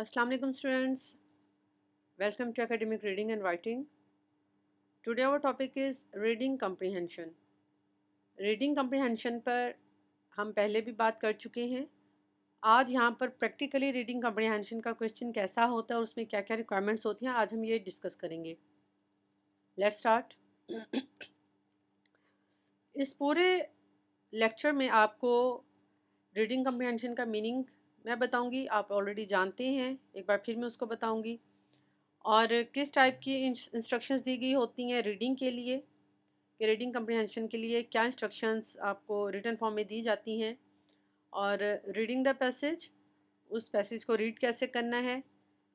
Assalamu alaikum students. Welcome to academic reading and writing. Today our topic is reading comprehension. Reading comprehension पर हम पहले भी बात कर चुके हैं. आज यहाँ पर प्रैक्टिकली रीडिंग comprehension का क्वेश्चन कैसा होता है और उसमें क्या क्या रिक्वायरमेंट्स होती हैं आज हम ये डिस्कस करेंगे. Let's start. इस पूरे लेक्चर में आपको रीडिंग comprehension का मीनिंग मैं बताऊंगी. आप ऑलरेडी जानते हैं, एक बार फिर मैं उसको बताऊंगी. और किस टाइप की इंस्ट्रक्शंस दी गई होती हैं रीडिंग के लिए, कि रीडिंग कम्प्रीहेंशन के लिए क्या इंस्ट्रक्शंस आपको रिटन फॉर्म में दी जाती हैं. और रीडिंग द पैसेज, उस पैसेज को रीड कैसे करना है.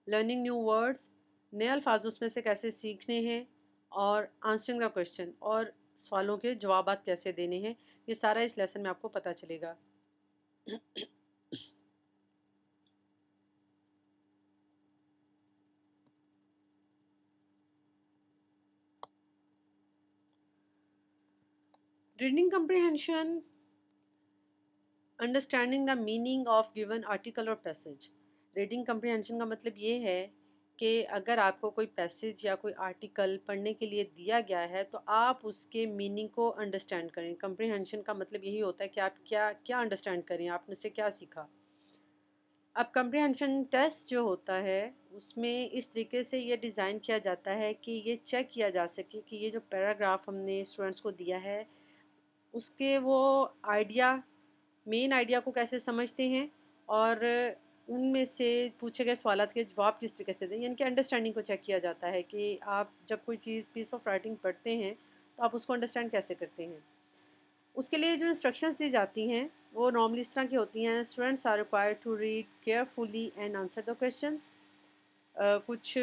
लर्निंग न्यू वर्ड्स, नए अल्फाज उसमें से कैसे सीखने हैं. और आंसरिंग द क्वेश्चन, और सवालों के जवाबात कैसे देने हैं. ये सारा इस लेसन में आपको पता चलेगा. Reading comprehension, understanding the meaning of given article और पैसेज. रीडिंग कम्प्रीहेंशन का मतलब ये है कि अगर आपको कोई पैसेज या कोई आर्टिकल पढ़ने के लिए दिया गया है तो आप उसके मीनिंग को अंडरस्टैंड करें. कम्प्रीहेंशन का मतलब यही होता है कि आप क्या क्या अंडरस्टैंड करें, आपने उससे क्या सीखा. अब कम्प्रीहेंशन टेस्ट जो होता है उसमें इस तरीके से ये डिज़ाइन किया जाता है कि ये चेक किया जा सके कि ये जो पैराग्राफ हमने स्टूडेंट्स को दिया है उसके वो आइडिया, मेन आइडिया को कैसे समझते हैं और उनमें से पूछे गए सवालात के जवाब किस तरीके से दें. यानी कि अंडरस्टैंडिंग को चेक किया जाता है कि आप जब कोई चीज़ पीस ऑफ राइटिंग पढ़ते हैं तो आप उसको अंडरस्टैंड कैसे करते हैं. उसके लिए जो इंस्ट्रक्शंस दी जाती हैं वो नॉर्मली इस तरह की होती हैं. Students are required to read carefully and answer the questions. कुछ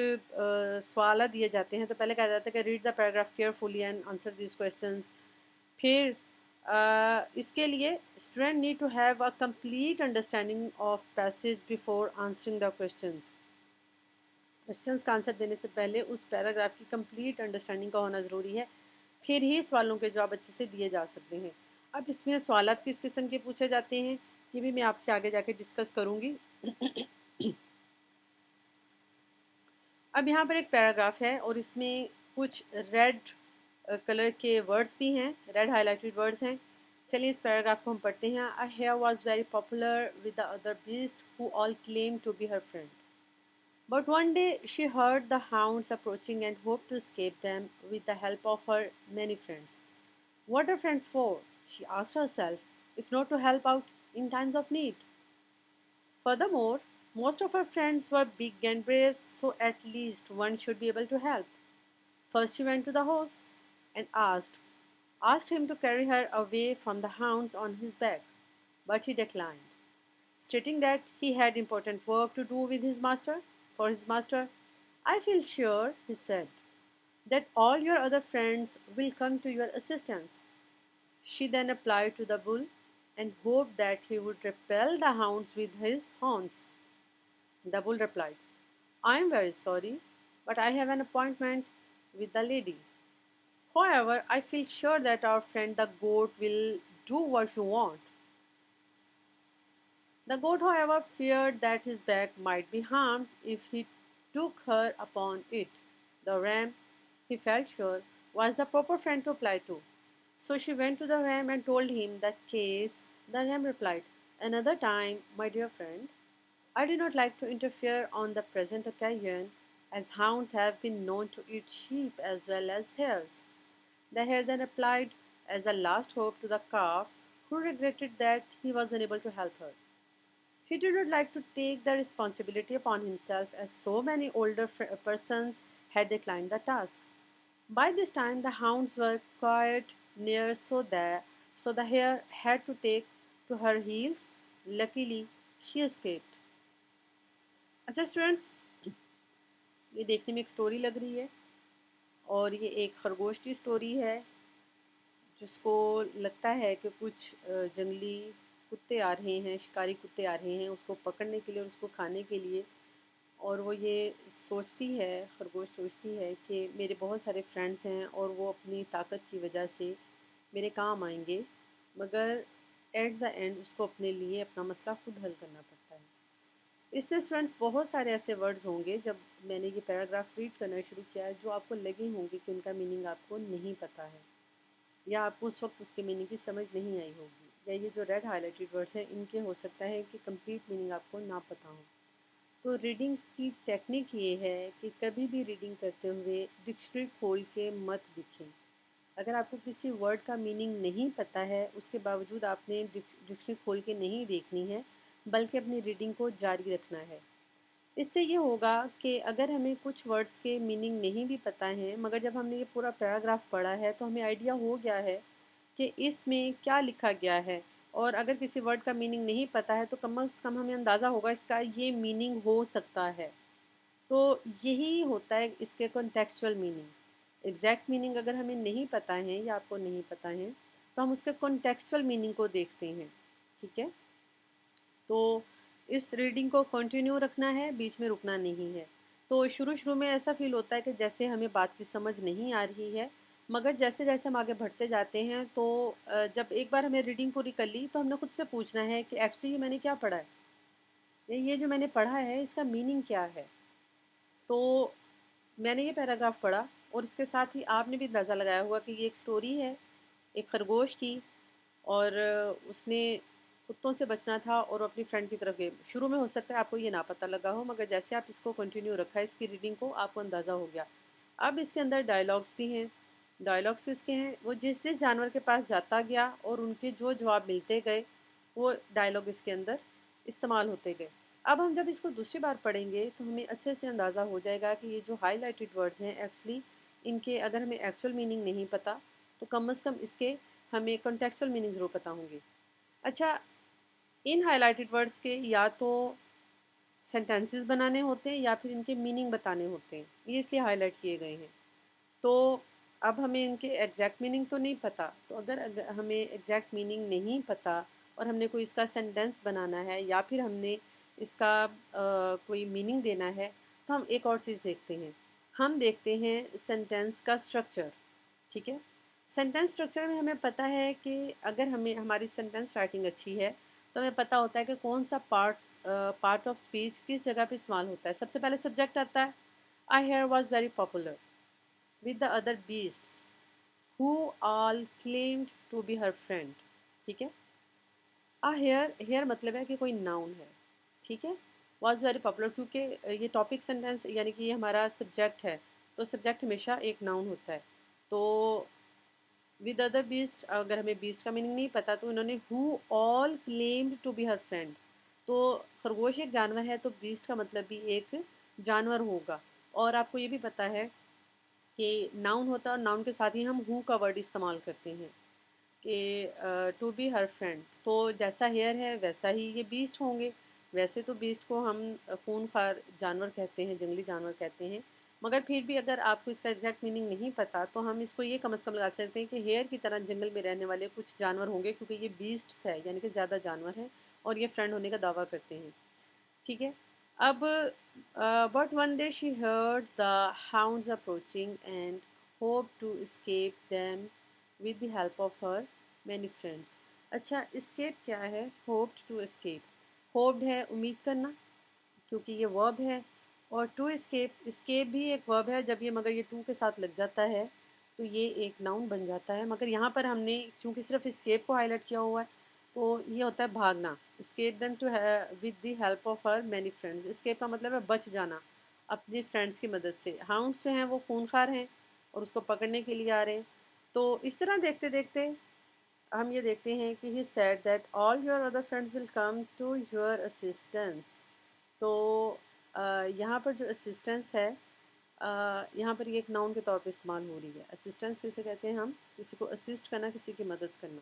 सवाल दिए जाते हैं तो पहले कहा जाता है कि read the paragraph carefully and answer this questions. फिर इसके लिए student need to have a complete understanding of passage before answering the questions. Questions का आंसर देने से पहले उस पैराग्राफ की कंप्लीट अंडरस्टैंडिंग का होना ज़रूरी है, फिर ही सवालों के जवाब अच्छे से दिए जा सकते हैं. अब इसमें सवालात किस किस्म के पूछे जाते हैं ये भी मैं आपसे आगे जाके डिस्कस करूँगी. अब यहाँ पर एक पैराग्राफ है और इसमें कुछ रेड कलर के वर्ड्स भी हैं, रेड हाईलाइटेड वर्ड्स हैं. चलिए इस पैराग्राफ को हम पढ़ते हैं. A hare was very popular with the other beast who all claim to be her friend. But one day she heard the hounds approaching and hoped to escape them with the help of her many friends. What are friends for? She asked herself, if not to help out in times of need. Furthermore, most of her friends were big and brave, so at least one should be able to help. First she went to the horse and asked him to carry her away from the hounds on his back, but he declined, stating that he had important work to do with his master. For his master, I feel sure, he said, that all your other friends will come to your assistance. She then applied to the bull and hoped that he would repel the hounds with his horns. The bull replied, I am very sorry, but I have an appointment with the lady. However, I feel sure that our friend the goat will do what you want. The goat, however, feared that his back might be harmed if he took her upon it. The ram, he felt sure, was the proper friend to apply to. So she went to the ram and told him the case. The ram replied, another time, my dear friend. I do not like to interfere on the present occasion, as hounds have been known to eat sheep as well as hares. The hare then applied as a last hope to the calf, who regretted that he was unable to help her. He did not like to take the responsibility upon himself, as so many older persons had declined the task. By this time, the hounds were quite near, so the hare had to take to her heels. Luckily, she escaped. अच्छा students, ये देखने में एक story लग रही है और ये एक खरगोश की स्टोरी है जिसको लगता है कि कुछ जंगली कुत्ते आ रहे हैं, शिकारी कुत्ते आ रहे हैं उसको पकड़ने के लिए और उसको खाने के लिए. और वो ये सोचती है, खरगोश सोचती है कि मेरे बहुत सारे फ्रेंड्स हैं और वो अपनी ताकत की वजह से मेरे काम आएंगे, मगर एट द एंड उसको अपने लिए अपना मसला खुद हल करना पड़ता है. इसमें स्टूडेंट्स बहुत सारे ऐसे वर्ड्स होंगे जब मैंने ये पैराग्राफ रीड करना शुरू किया है जो आपको लगे होंगे कि उनका मीनिंग आपको नहीं पता है, या आपको उस वक्त उसके मीनिंग की समझ नहीं आई होगी, या ये जो रेड हाईलाइटेड वर्ड्स हैं इनके हो सकता है कि कंप्लीट मीनिंग आपको ना पता हो। तो रीडिंग की टेक्निक ये है कि कभी भी रीडिंग करते हुए डिक्शनरी खोल के मत दिखें। अगर आपको किसी वर्ड का मीनिंग नहीं पता है उसके बावजूद आपने डिक्शनरी खोल के नहीं देखनी है, बल्कि अपनी रीडिंग को जारी रखना है। इससे ये होगा कि अगर हमें कुछ वर्ड्स के मीनिंग नहीं भी पता हैं, मगर जब हमने ये पूरा पैराग्राफ पढ़ा है तो हमें आइडिया हो गया है कि इसमें क्या लिखा गया है। और अगर किसी वर्ड का मीनिंग नहीं पता है तो कम से कम हमें अंदाज़ा होगा इसका ये मीनिंग हो सकता है। तो यही होता है इसके कॉन्टेक्चुअल मीनिंग। एग्जैक्ट मीनिंग अगर हमें नहीं पता है या आपको नहीं पता है तो हम उसके कॉन्टेक्चुअल मीनिंग को देखते हैं। ठीक है, तो इस रीडिंग को कंटिन्यू रखना है, बीच में रुकना नहीं है। तो शुरू शुरू में ऐसा फ़ील होता है कि जैसे हमें बात की समझ नहीं आ रही है, मगर जैसे जैसे हम आगे बढ़ते जाते हैं तो जब एक बार हमें रीडिंग पूरी कर ली तो हमने खुद से पूछना है कि एक्चुअली ये मैंने क्या पढ़ा है, ये जो मैंने पढ़ा है इसका मीनिंग क्या है। तो मैंने ये पैराग्राफ पढ़ा और इसके साथ ही आपने भी अंदाज़ा लगाया होगा कि ये एक स्टोरी है एक खरगोश की, और उसने कुत्तों से बचना था और वो अपनी फ्रेंड की तरफ गए। शुरू में हो सकता है आपको ये ना पता लगा हो, मगर जैसे आप इसको कंटिन्यू रखा है इसकी रीडिंग को, आपको अंदाज़ा हो गया। अब इसके अंदर डायलॉग्स भी हैं। डायलॉग्स किसके हैं? वो जिस जिस जानवर के पास जाता गया और उनके जो जवाब मिलते गए, वो डायलॉग इसके अंदर इस्तेमाल होते गए। अब हम जब इसको दूसरी बार पढ़ेंगे तो हमें अच्छे से अंदाज़ा हो जाएगा कि ये जो हाइलाइटेड वर्ड्स हैं एक्चुअली इनके अगर हमें एक्चुअल मीनिंग नहीं पता तो कम से कम इसके हमें कॉन्टेक्चुअल मीनिंग ज़रूर पता होंगे। अच्छा, इन हाइलाइटेड वर्ड्स के या तो सेंटेंसेस बनाने होते हैं या फिर इनके मीनिंग बताने होते हैं, ये इसलिए हाईलाइट किए गए हैं। तो अब हमें इनके एग्जैक्ट मीनिंग तो नहीं पता, तो अगर हमें एग्जैक्ट मीनिंग नहीं पता और हमने कोई इसका सेंटेंस बनाना है या फिर हमने इसका कोई मीनिंग देना है, तो हम एक और चीज़ देखते हैं। हम देखते हैं सेंटेंस का स्ट्रक्चर। ठीक है, सेंटेंस स्ट्रक्चर में हमें पता है कि अगर हमें हमारी सेंटेंस राइटिंग अच्छी है तो हमें पता होता है कि कौन सा पार्ट ऑफ स्पीच किस जगह पे इस्तेमाल होता है। सबसे पहले सब्जेक्ट आता है, a hare was very popular with the other beasts who all claimed to be her friend. ठीक है, आ हेयर, हेयर मतलब है कि कोई नाउन है। ठीक है, वॉज वेरी पॉपुलर क्योंकि ये टॉपिक सेंटेंस यानी कि ये हमारा सब्जेक्ट है, तो सब्जेक्ट हमेशा एक नाउन होता है। तो विद अदर बीस्ट, अगर हमें बीस्ट का मीनिंग नहीं पता तो इन्होंने who all claimed to be her friend. तो खरगोश एक जानवर है तो बीस्ट का मतलब भी एक जानवर होगा। और आपको ये भी पता है कि नाउन होता है और नाउन के साथ ही हम हु का वर्ड इस्तेमाल करते हैं कि टू बी हर फ्रेंड। तो जैसा हेयर है वैसा ही ये बीस्ट होंगे। वैसे तो बीस्ट को हम खूनखार जानवर कहते हैं, जंगली जानवर कहते हैं, मगर फिर भी अगर आपको इसका एग्जैक्ट मीनिंग नहीं पता तो हम इसको ये कम से कम लगा सकते हैं कि हेयर की तरह जंगल में रहने वाले कुछ जानवर होंगे, क्योंकि ये बीस्ट्स है यानी कि ज़्यादा जानवर हैं और ये फ्रेंड होने का दावा करते हैं। ठीक है, अब but one day she heard the hounds approaching and hope to escape them with the help of her many friends। अच्छा, escape क्या है? hoped to escape, hoped है उम्मीद करना क्योंकि ये वर्ब है, और टू escape भी एक वर्ब है जब ये मगर ये टू के साथ लग जाता है तो ये एक नाउन बन जाता है। मगर यहाँ पर हमने चूँकि सिर्फ escape को हाईलाइट किया हुआ है तो ये होता है भागना। escape them to with the help of her many friends, escape का मतलब है बच जाना अपने फ्रेंड्स की मदद से। हाउंड्स जो हैं वो खूनखार हैं और उसको पकड़ने के लिए आ रहे हैं। तो इस तरह देखते देखते हम ये देखते हैं कि he said that all your other friends will come to your assistance. तो यहाँ पर जो असिस्टेंस है, यहाँ पर ये एक नाउन के तौर पे इस्तेमाल हो रही है। असिस्टेंस किसे कहते हैं? हम किसी को असिस्ट करना, किसी की मदद करना।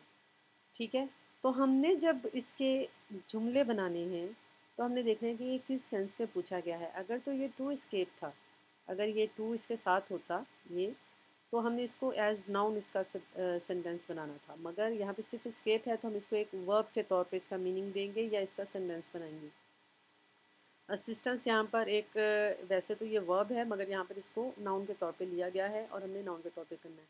ठीक है, तो हमने जब इसके जुमले बनाने हैं तो हमने देखना है कि ये किस सेंस में पूछा गया है। अगर तो ये टू escape था, अगर ये टू इसके साथ होता ये, तो हमने इसको एज नाउन इसका सेंटेंस बनाना था। मगर यहाँ पे सिर्फ escape है तो हम इसको एक वर्ब के तौर पे इसका मीनिंग देंगे या इसका सेंटेंस बनाएंगे। असिस्टेंस यहाँ पर एक वैसे तो ये वर्ब है मगर यहाँ पर इसको नाउन के तौर पे लिया गया है और हमने नाउन के तौर पे करना है।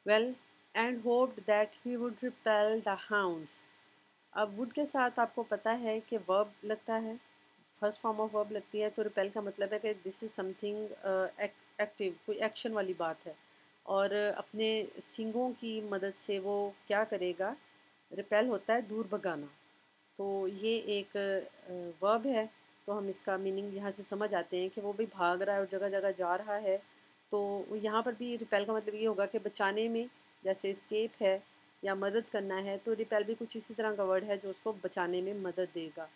Well, and hoped that he would repel the hounds. अब वुड के साथ आपको पता है कि वर्ब लगता है, फर्स्ट फॉर्म ऑफ वर्ब लगती है तो रिपेल का मतलब है कि दिस इज़ समथिंग एक्टिव, कोई एक्शन वाली बात है। और अपने सींगों की मदद से वो क्या करेगा, रिपेल होता है दूर भगाना। तो ये एक वर्ब है, तो हम इसका मीनिंग यहाँ से समझ आते हैं कि वो भी भाग रहा है और जगह जगह जा रहा है। तो यहाँ पर भी रिपेल का मतलब ये होगा कि बचाने में, जैसे एस्केप है या मदद करना है, तो रिपेल भी कुछ इसी तरह का वर्ड है जो उसको बचाने में मदद देगा।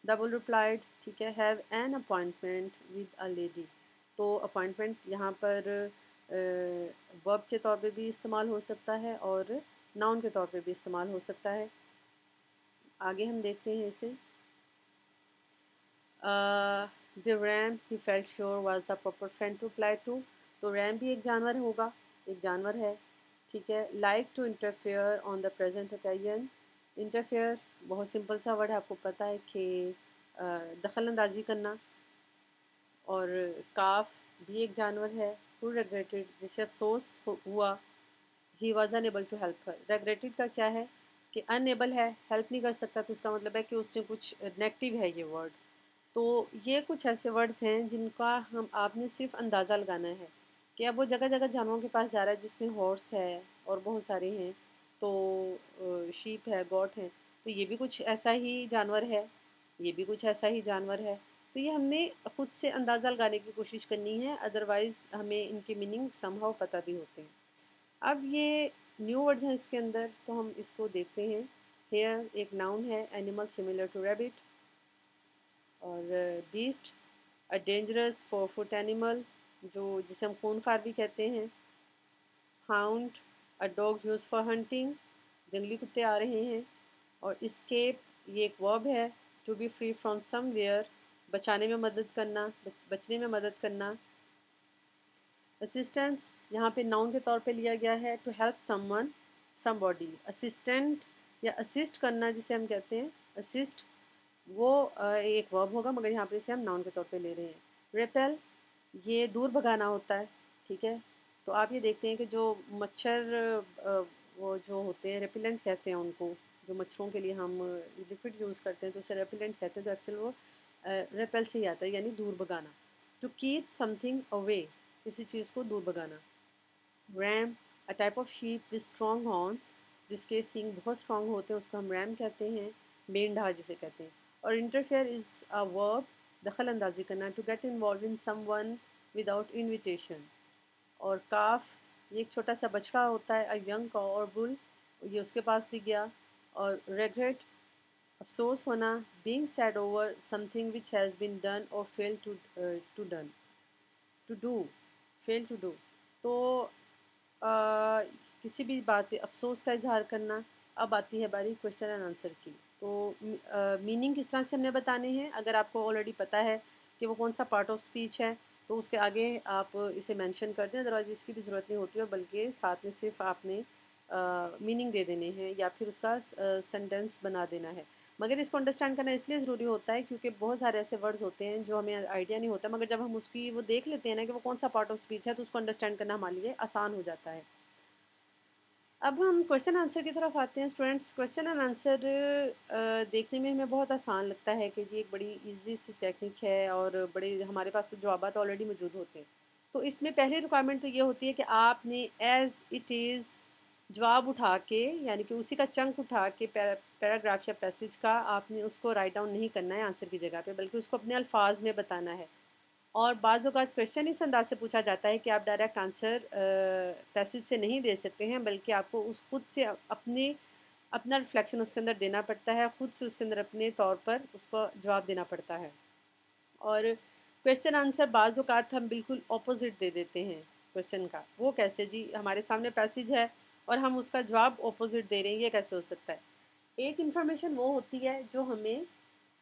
डबल रिप्लाइड, ठीक है, have an appointment with a lady. तो अपॉइंटमेंट यहाँ पर वर्ब के तौर पे भी इस्तेमाल हो सकता है और नाउन के तौर पे भी इस्तेमाल हो सकता है। आगे हम देखते हैं इसे। The ram he felt sure was the proper friend to apply to. तो रैम भी एक जानवर होगा, एक जानवर है, ठीक है। Like to interfere on the present occasion. Interfere बहुत सिंपल सा वर्ड है, आपको पता है कि दखल अंदाजी करना। और काफ भी एक जानवर है। हु रेग्रेटेड, जिसे अफसोस हुआ, he was unable to help her. Regretted का क्या है कि अनएबल है, हेल्प नहीं कर सकता, तो इसका मतलब है कि उसने कुछ नेगेटिव है ये वर्ड। तो ये कुछ ऐसे वर्ड्स हैं जिनका हम आपने सिर्फ अंदाज़ा लगाना है कि अब वो जगह जगह जानवरों के पास जा रहा है, जिसमें हॉर्स है और बहुत सारे हैं, तो शीप है, गॉट है, तो ये भी कुछ ऐसा ही जानवर है, ये भी कुछ ऐसा ही जानवर है। तो ये हमने खुद से अंदाज़ा लगाने की कोशिश करनी है, अदरवाइज़ हमें इनके मीनिंग समहाउ पता भी होते हैं। अब ये न्यू वर्ड्स हैं इसके अंदर, तो हम इसको देखते हैं। हेयर एक नाउन है, एनिमल सिमिलर टू रैबिट। और beast a dangerous 4 foot animal, जो जिसे हम खूंखार भी कहते हैं। Hound a dog use for hunting, जंगली कुत्ते आ रहे हैं। और इस्केप ये एक वर्ब है, to be free from somewhere, बचाने में मदद करना, बचने में मदद करना। असिस्टेंस यहाँ पे नाउन के तौर पे लिया गया है, to help someone somebody. Assistant या असिस्ट करना जिसे हम कहते हैं, असिस्ट, वो एक वर्ब होगा, मगर यहाँ पे इसे हम नाउन के तौर पे ले रहे हैं। रेपेल ये दूर भगाना होता है, ठीक है। तो आप ये देखते हैं कि जो मच्छर वो जो होते हैं, रेपिलेंट कहते हैं उनको, जो मच्छरों के लिए हम लिक्विड यूज़ करते हैं तो उसे रेपिलेंट कहते हैं, तो एक्चुअल वो रेपेल से ही आता है, यानी दूर भगाना। टू कीप समथिंग अवे, किसी चीज़ को दूर भगाना। Ram a type of sheep with strong horns, जिसके सींग बहुत स्ट्रॉन्ग होते हैं, उसको हम रैम कहते हैं, मेंढा जिसे कहते हैं। और इंटरफेयर इज़ अ वर्ब, दखल अंदाजी करना, to get involve in someone without invitation. और काफ ये एक छोटा सा बछड़ा होता है, अ यंग कॉ और बुल, ये उसके पास भी गया। और रेग्रेट अफसोस होना, being sad over something which has been done और fail to done, to do, fail to do. तो अ, किसी भी बात पे अफ़सोस का इज़हार करना। अब आती है बारी क्वेश्चन एंड आंसर की। तो मीनिंग किस तरह से हमने बताने हैं, अगर आपको ऑलरेडी पता है कि वो कौन सा पार्ट ऑफ स्पीच है तो उसके आगे आप इसे मेंशन कर दें, अदरवाइज़ इसकी भी ज़रूरत नहीं होती है, बल्कि साथ में सिर्फ आपने मीनिंग दे देने हैं या फिर उसका सेंटेंस बना देना है। मगर इसको अंडरस्टैंड करना इसलिए ज़रूरी होता है क्योंकि बहुत सारे ऐसे वर्ड्स होते हैं जो हमें आइडिया नहीं होता, मगर जब हम उसकी वो देख लेते हैं ना कि वो कौन सा पार्ट ऑफ स्पीच है, तो उसको अंडरस्टैंड करना हमारे लिए आसान हो जाता है। अब हम क्वेश्चन आंसर की तरफ आते हैं स्टूडेंट्स। क्वेश्चन एंड आंसर देखने में हमें बहुत आसान लगता है कि जी एक बड़ी इजी सी टेक्निक है और बड़े हमारे पास तो जवाबात ऑलरेडी मौजूद होते हैं। तो इसमें पहली रिक्वायरमेंट तो ये होती है कि आपने एज़ इट इज़ जवाब उठा के, यानी कि उसी का चंक उठा के, पैराग्राफ या पैसेज का आपने उसको राइट डाउन नहीं करना है आंसर की जगह पे, बल्कि उसको अपने अल्फाज में बताना है। और बाज़ औक़ात क्वेश्चन इस अंदाज से पूछा जाता है कि आप डायरेक्ट आंसर पैसेज से नहीं दे सकते हैं, बल्कि आपको उस खुद से अपना रिफ्लेक्शन उसके अंदर देना पड़ता है, खुद से उसके अंदर अपने तौर पर उसको जवाब देना पड़ता है। और क्वेश्चन आंसर बाज़ औक़ात हम बिल्कुल ऑपोज़िट दे देते हैं क्वेश्चन का। वो कैसे जी? हमारे सामने पैसेज है और हम उसका जवाब ऑपोज़िट दे रहे हैं, ये कैसे हो सकता है? एक इन्फॉर्मेशन वो होती है जो हमें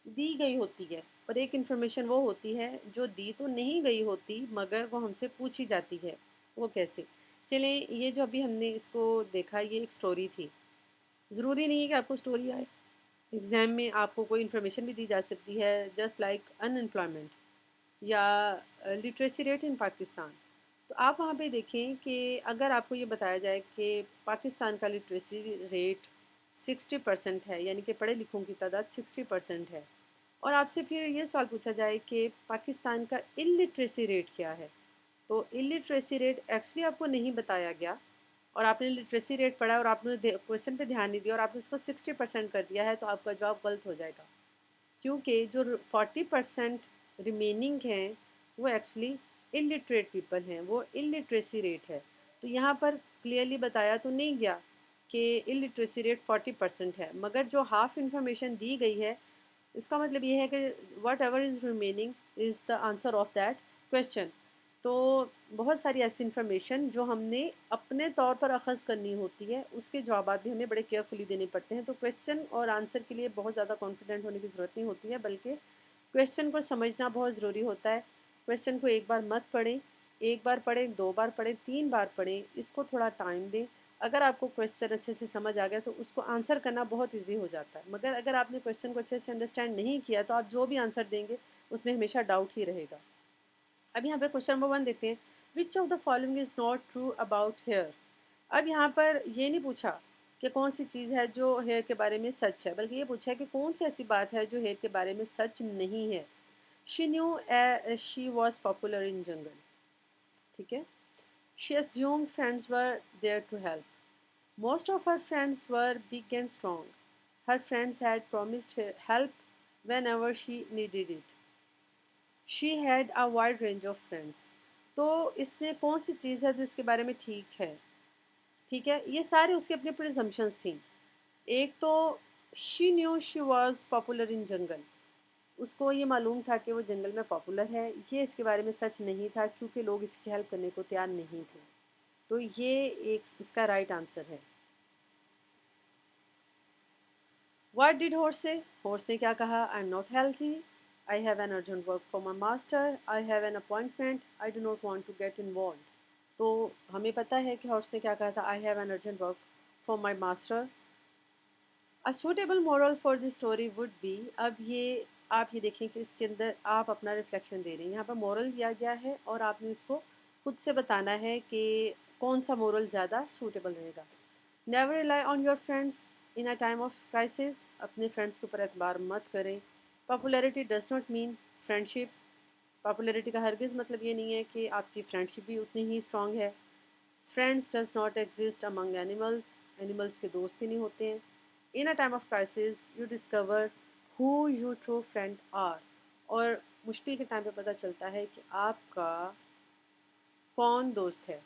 दी गई होती है और एक इन्फॉर्मेशन वो होती है जो दी तो नहीं गई होती, मगर वो हमसे पूछी जाती है। वो कैसे? चलें, ये जो अभी हमने इसको देखा, ये एक स्टोरी थी। ज़रूरी नहीं है कि आपको स्टोरी आए। एग्ज़ाम में आपको कोई इन्फॉर्मेशन भी दी जा सकती है, जस्ट लाइक अनएम्प्लॉयमेंट या लिटरेसी रेट इन पाकिस्तान। तो आप वहाँ पे देखें कि अगर आपको ये बताया जाए कि पाकिस्तान का लिटरेसी रेट 60% है, यानी कि पढ़े लिखों की तादाद 60% है, और आपसे फिर ये सवाल पूछा जाए कि पाकिस्तान का इलिटरेसी रेट क्या है, तो इलिटरेसी रेट एक्चुअली आपको नहीं बताया गया और आपने लिटरेसी रेट पढ़ा और आपने क्वेश्चन पे ध्यान नहीं दिया और आपने उसको 60% कर दिया है, तो आपका जवाब गलत हो जाएगा। क्योंकि जो 40% रिमेनिंग हैं वो एक्चुअली इलिटरेट पीपल हैं, वो इलिटरेसी रेट है। तो यहाँ पर क्लियरली बताया तो नहीं गया कि इलिटरेसी रेट 40% है, मगर जो हाफ इंफॉर्मेशन दी गई है इसका मतलब ये है कि what ever is remaining is the answer of that question. तो बहुत सारी ऐसी इन्फॉर्मेशन जो हमने अपने तौर पर अखज़ करनी होती है, उसके जवाब भी हमें बड़े केयरफुली देने पड़ते हैं। तो क्वेश्चन और आंसर के लिए बहुत ज़्यादा कॉन्फिडेंट होने की ज़रूरत नहीं होती है, बल्कि क्वेश्चन को समझना बहुत ज़रूरी होता है। क्वेश्चन को एक बार मत पढ़ें, एक बार पढ़ें, 2 बार पढ़ें, 3 बार पढ़ें, इसको थोड़ा टाइम दें। अगर आपको क्वेश्चन अच्छे से समझ आ गया तो उसको आंसर करना बहुत ईजी हो जाता है, मगर अगर आपने क्वेश्चन को अच्छे से अंडरस्टैंड नहीं किया तो आप जो भी आंसर देंगे उसमें हमेशा डाउट ही रहेगा। अब यहाँ पे क्वेश्चन नंबर 1 देखते हैं, which of the following is not true about hair. अब यहाँ पर ये नहीं पूछा कि कौन सी चीज़ है जो हेयर के बारे में सच है, बल्कि ये पूछा है कि कौन सी ऐसी बात है जो हेयर के बारे में सच नहीं है। She knew she was popular in jungle, ठीक है। She assumed friends were there to help, most of her friends were big and strong. Her friends had promised her help whenever she needed it. She had a wide range of friends. तो इसमें कौन सी चीज़ है जो इसके बारे में ठीक है? ठीक है, ये सारे उसके अपने प्रिजम्पशंस थी। एक तो she knew she was popular in jungle, उसको ये मालूम था कि वो जंगल में पॉपुलर है। ये इसके बारे में सच नहीं था क्योंकि लोग इसकी हेल्प करने को तैयार नहीं थे। तो ये एक इसका राइट आंसर है। What did horse say? Horse ने क्या कहा? I am not healthy. I have an urgent work for my master. I have an appointment. I do not want to get involved. तो हमें पता है कि हॉर्स ने क्या कहा था, I have an urgent work for my master. A suitable moral for this story would be, अब ये आप ये देखें कि इसके अंदर आप अपना रिफ्लेक्शन दे रही हैं। यहाँ पर मोरल दिया गया है और आपने इसको खुद से बताना है कि कौन सा मोरल ज़्यादा सूटेबल रहेगा। Never rely on your friends in a time of crisis, अपने फ्रेंड्स के ऊपर एतबार मत करें। Popularity does not mean friendship, popularity का हरगिज़ मतलब ये नहीं है कि आपकी फ्रेंडशिप भी उतनी ही स्ट्रॉन्ग है। Friends does not exist among animals, animals के दोस्त ही नहीं होते हैं। In a time of crisis you discover who you true friend are, और मुश्किल के टाइम पे पता चलता है कि आपका कौन दोस्त है।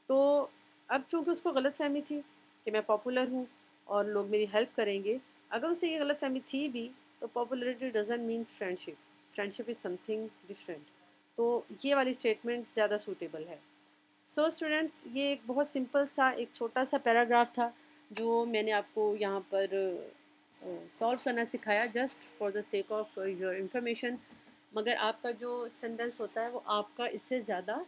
तो अब चूँकि उसको गलतफ़हमी थी कि मैं पॉपुलर हूँ और लोग मेरी हेल्प करेंगे, अगर उसे ये गलतफ़हमी थी भी तो popularity doesn't mean friendship, friendship is something different. तो ये वाली स्टेटमेंट ज़्यादा सूटेबल है। सो स्टूडेंट्स, ये एक बहुत सिंपल सा एक छोटा सा पैराग्राफ था जो मैंने आपको यहाँ पर सॉल्व करना सिखाया just for the sake of your information. मगर आपका जो सेंटेंस होता है वो आपका इससे ज़्यादा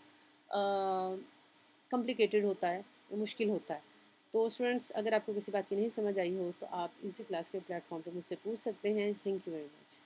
कॉम्प्लिकेटेड होता है, मुश्किल होता है। तो स्टूडेंट्स, अगर आपको किसी बात की नहीं समझ आई हो तो आप इसी क्लास के प्लेटफॉर्म पे मुझसे पूछ सकते हैं। Thank you very much.